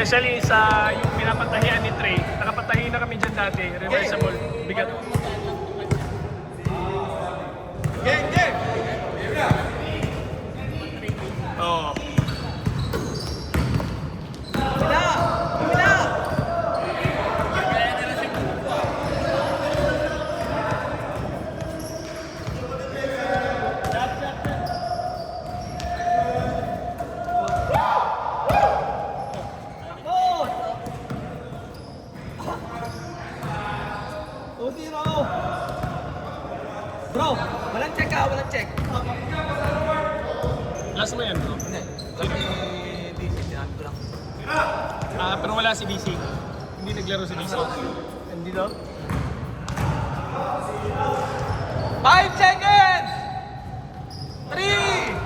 Especially sa yung pinapatahian ni Trey. Nakapatahi na kami dyan dati. Reversible. Bigat. Game! Oo. Bro, walang check ha, walang check. Last mo yan, bro. Hindi. Sabi ni DC, sinabi ko lang. Pero wala si DC. Hindi naglaro si DC. Hindi daw? 5 seconds! 3!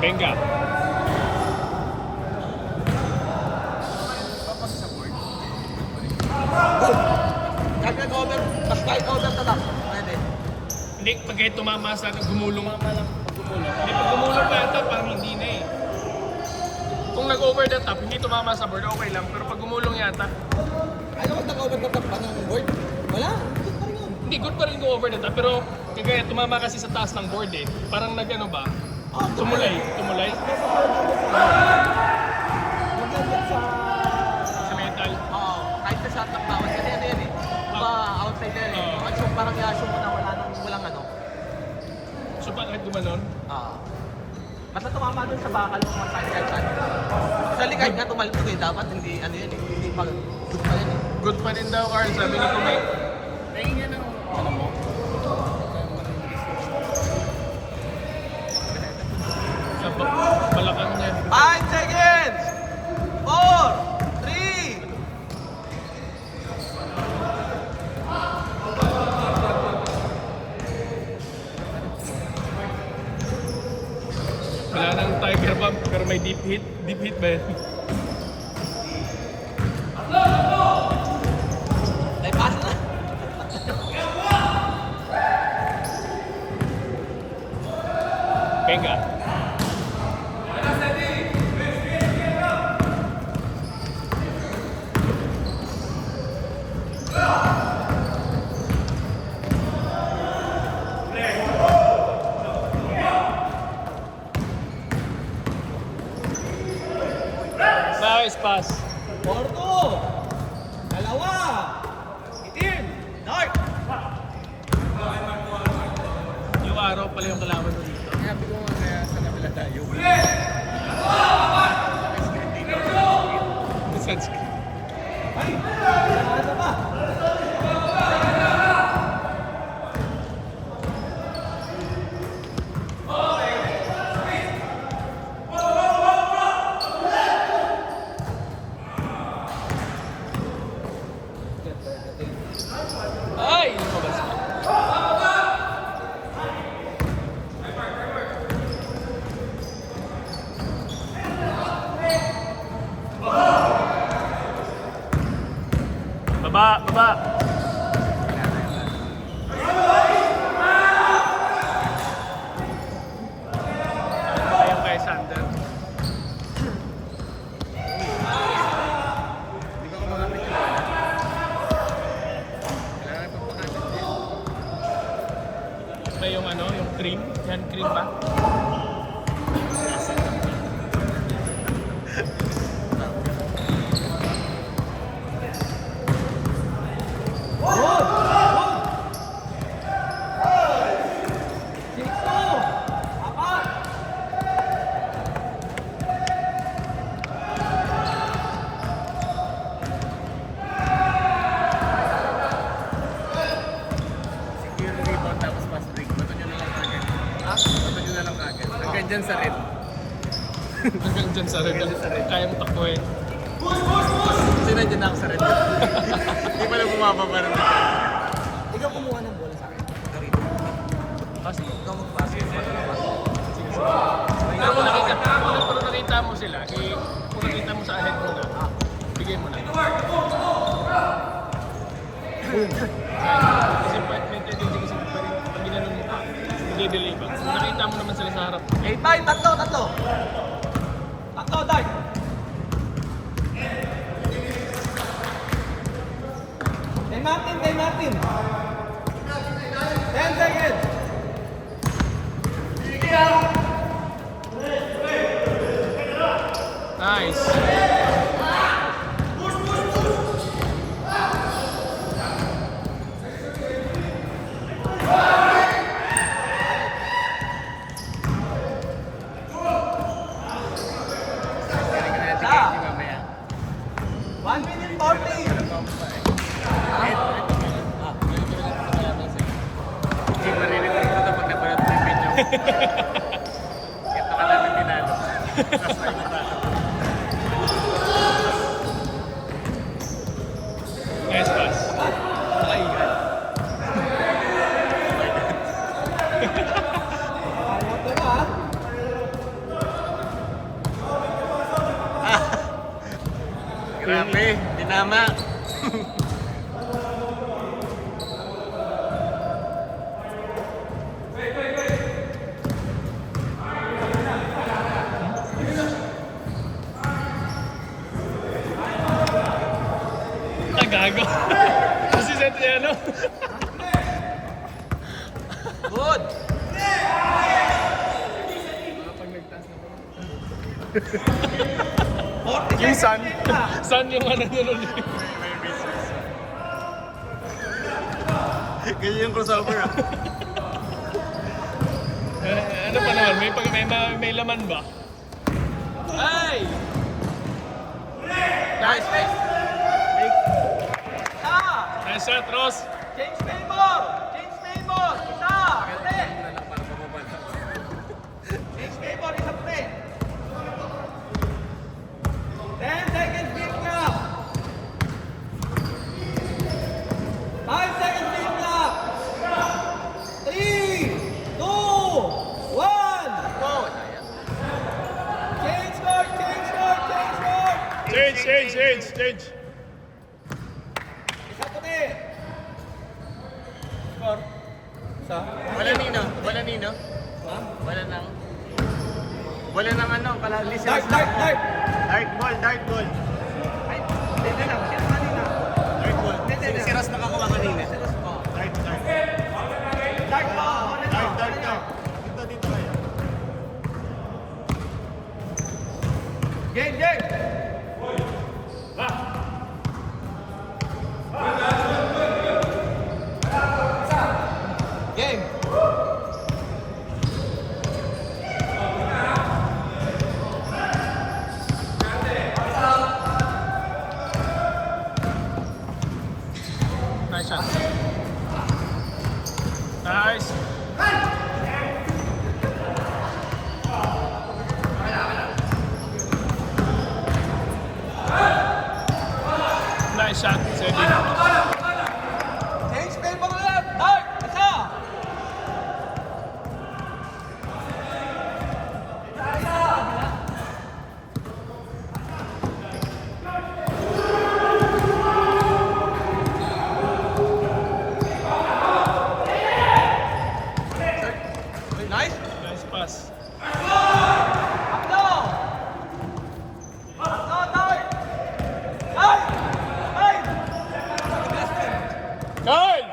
Benga. Kahit nag-over, mas kahit over na lang. Pwede. Hindi, pag kayo tumama sa gumulong. Hindi, pag gumulong pa yata, parang hindi na eh. Kung nag-over the top, hindi tumama sa board, okay lang. Pero pag gumulong yata, Ano kung nag-over na pa ng board? Wala. Good pa rin yun. hindi, good pa rin go over the top. Pero kagaya tumama kasi sa taas ng board eh. Parang nag-ano ba? Tumulay. Maganda sa... Sa metal. Oo. Kahit sa shot ng bawat. Kasi ano yan eh. Diba outside yan eh. Oo. Once yung parang i-assume mo na walang ano. So bakit gumanon? Basta tumama dun sa bakal ng mga side shot. Actually kahit nga tumalpog eh. Dapat hindi ano yan eh. Hindi pa good pa yan eh. Good pa rin daw, Carl. Sabi ni Kumay. Tingin yan ang ano mo? Sa balakang niya. 5 seconds! 4! 3! Wala nang tiger bump, pero may deep hit. Deep hit ba yan? Ay, pass na! Benga. Nice pass. Porto! Dalawa! Itim! North! Yung araw pala yung kalaban mo dito. Sabi ko nga kaya sa kabila tayo. Sunscreen. Ay! Ano ba? Ay! Lumabas ka. Baba! Ayan kay Sander. Hindi ko kumagapit yung wala. Kailangan pagpakasin din. Ba yung ano, yung cream? Yan, cream ba? dyan sa red. Hanggang dyan sa red. Kaya mo takbuhin. Kasi nandiyan na ako sa red. Hindi pa lang bumababa rin. Ikaw kumuha ng bola sa akin. Ikaw rito. Kasi, Ikaw magpasa. pero nakita mo sila, kung nakita mo sa ahead mo na, bigay mo na. Kasi may tendency kasi pag ginanong mo pa, i-delay pa. Kung nakita mo naman sila sa harap, Okay, bye. Tatlo. Tatlo, Dart. Kay Martin. 10 seconds. nice. Kaya ka natin Ah. kayo mamaya. 1 minute 40. Hindi, marinig ko ito pag napanood ko yung video. Ito ka namin tinalo. Tapos tayo natalo. Nice pass. Nakaigan. Ayaw ko na, Grabe, dinama. Gago. Kasi sa ano? Good. Pag nagtaas na Forty yung sun. seconds na. Sun yung ano nun. Ganyan yung crossover ah. Ano pa naman? May laman ba? Ay! Nice. Isa. Nice shot, Ross. Change favor. Isa. Pre. Na lang para bumaba na. Change favor. Isa pre. 10 seconds beat clock. 5 seconds beat clock. 3, 2, 1. Go. Change score. Change. Isa puti. Score. Isa. Wala nino. Wala nang ano, pala license. Dart. Dark ball. Ay, hindi lang. Sino kanina? Dark ball. Hindi. Si Ross nakakuha kanina. Oh. Dark. Dart mo. Dark. Dito kayo. Game. Game. Nice shot. Nice. Nice shot, Sebi. Change favor left. Dart. Isa. Nice. Nice pass. Tatlo, Dart. Ay. Carl!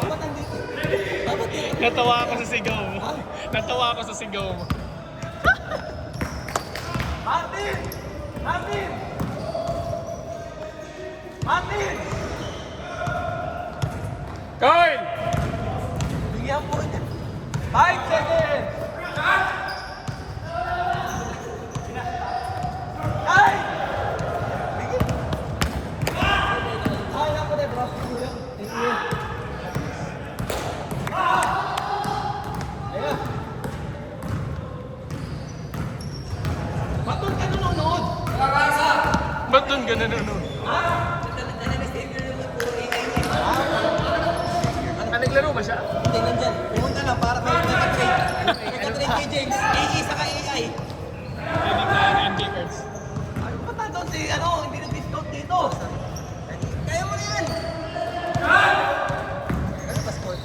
Dapat nandito. Dapat dito. Natawa ako sa sigaw mo. Natawa ako sa sigaw mo. Martin! Carl! Bigyan po niya. 5 seconds! Ay! Bigyan. Ay, naku na, bro. Thank you. doon, ganun ano. Naglaro ba siya? Hindi, nandyan. Pumunta lang para may nag-trade. Nag-trade kay James. AI saka AI. Pwede ka NG cards. Ay, punta doon si, hindi na-discount dito. Kaya mo yan. Ano ba score?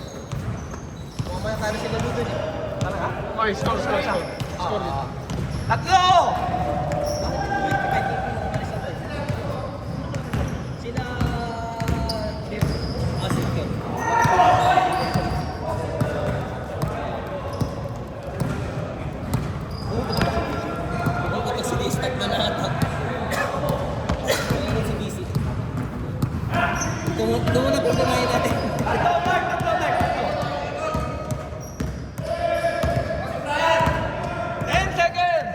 Mamaya tayo sila doon eh. Talaga? Okay, score. Score dito. Tatlo! Sila... sige. Si DC start na natin. Ayun si DC. Doon na problemahin natin. Tatlo, Mark! 10 seconds!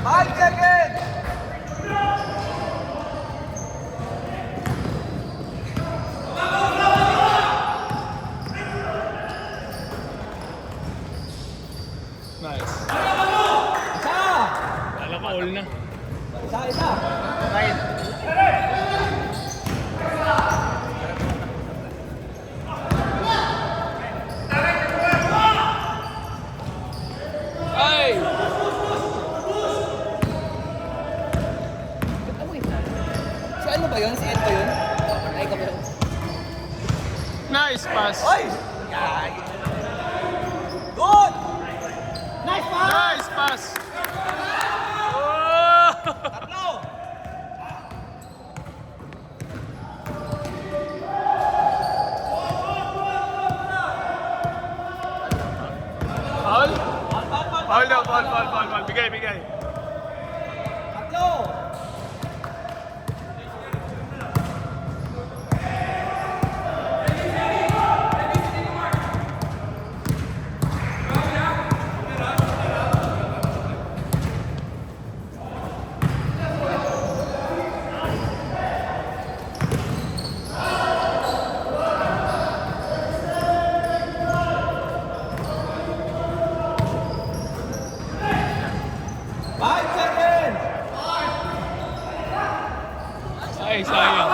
5 seconds! Nice. Isa! Kala ko all na. Isa! Right. Ay! Si ano ba yun? Si Ed ba yun? Ay, ka ba yun? Nice pass. Oy! Yay! Good! Nice pass! Nice pass. Oh! Tatlo! Foul? Foul daw, foul. Bigay. Tatlo! Ay, sayang.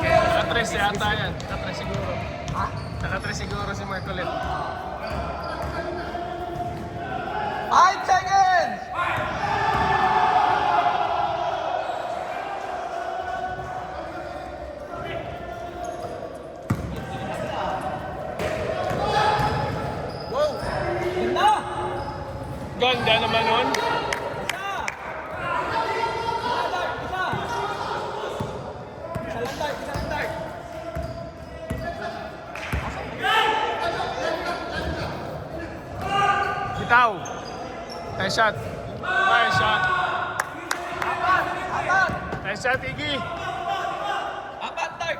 Nakatres yata yan. Nakatres siguro. Ha? Nakatres siguro si Marcolet. 5 seconds! Wow! Ganda! Ganda naman nun. Isa! Isa! Isa lang dart! Bitaw. Nice shot. Apat! Nice shot, Iggy. Apat dart!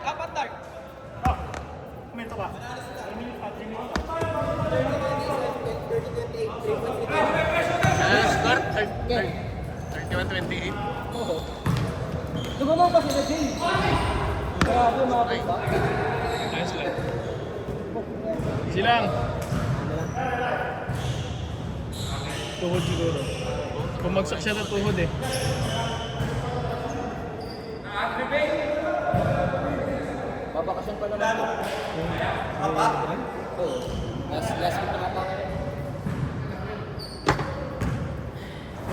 Score? 31-28. Lumabaw pa sila, Jay. Grabe, mga ba? Nice lang. Easy lang. Tuhod siguro. Pumagsak siya ng tuhod eh. Babakasyon pa naman. Apat? Oo. Last week na apat.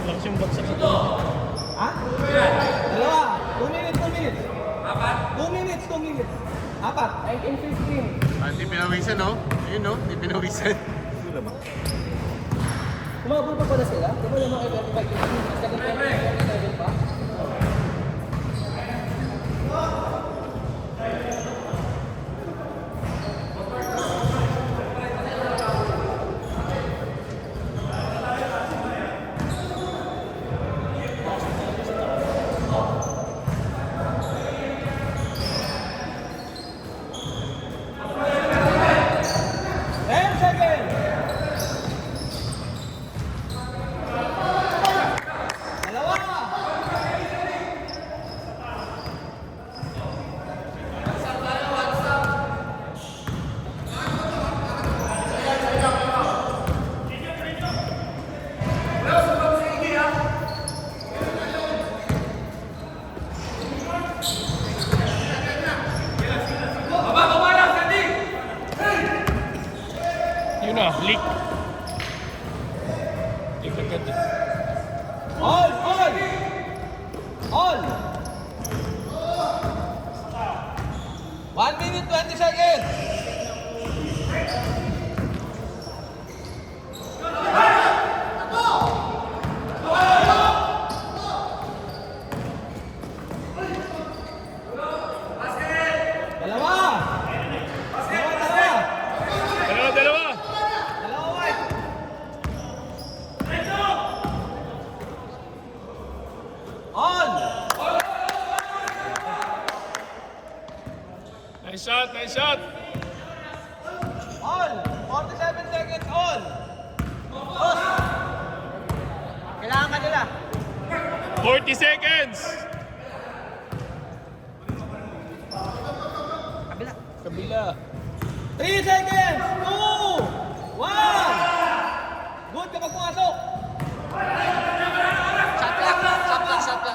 Lakas yung bagsak sa tuhod. Ha? Dalawa. 2 minutes. Apat? 2 minutes. Apat. 19-15. Hindi pinawisan, no? Ayun, no? Hindi pinawisan. Kumabol pa pala sila? Di ba yung mga 25-15? Second 20-11 pa? Dalawa! Leak. Leak agad eh. All! All! All! 1 minute, 20 seconds! Dalawa! Dalawa, dalawa. Dalawa, white! On! Nice shot, nice shot. On! 47 seconds on! Boss! Kailangan ka nila. 40 seconds. Kabila. Kabila. 3 seconds! 2! 1! Good kapag pumasok! Shot clock.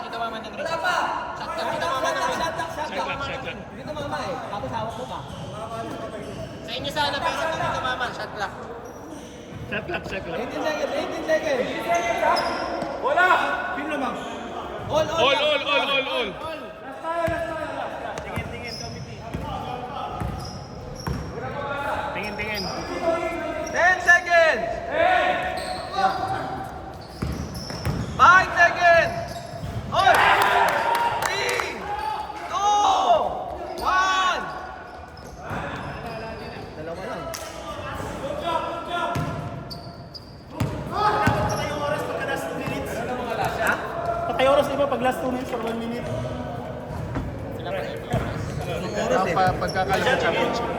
Kita mama ng green. Shot clock, kita mama ng green. Shot clock. Hindi mama eh. Tapos hawak mo pa. Sa inyo sana pero hindi mama. Shot clock. Shot clock, shot clock. 18 seconds. 18 seconds. Wala! Pin lamang. All. All. Tingin. 10 seconds. 5 seconds. All. 3, 2, 1. Dalawa lang. Patay oras di ba pag last 2 minutes or 1 minute? Oras eh. Pagkakalang championship.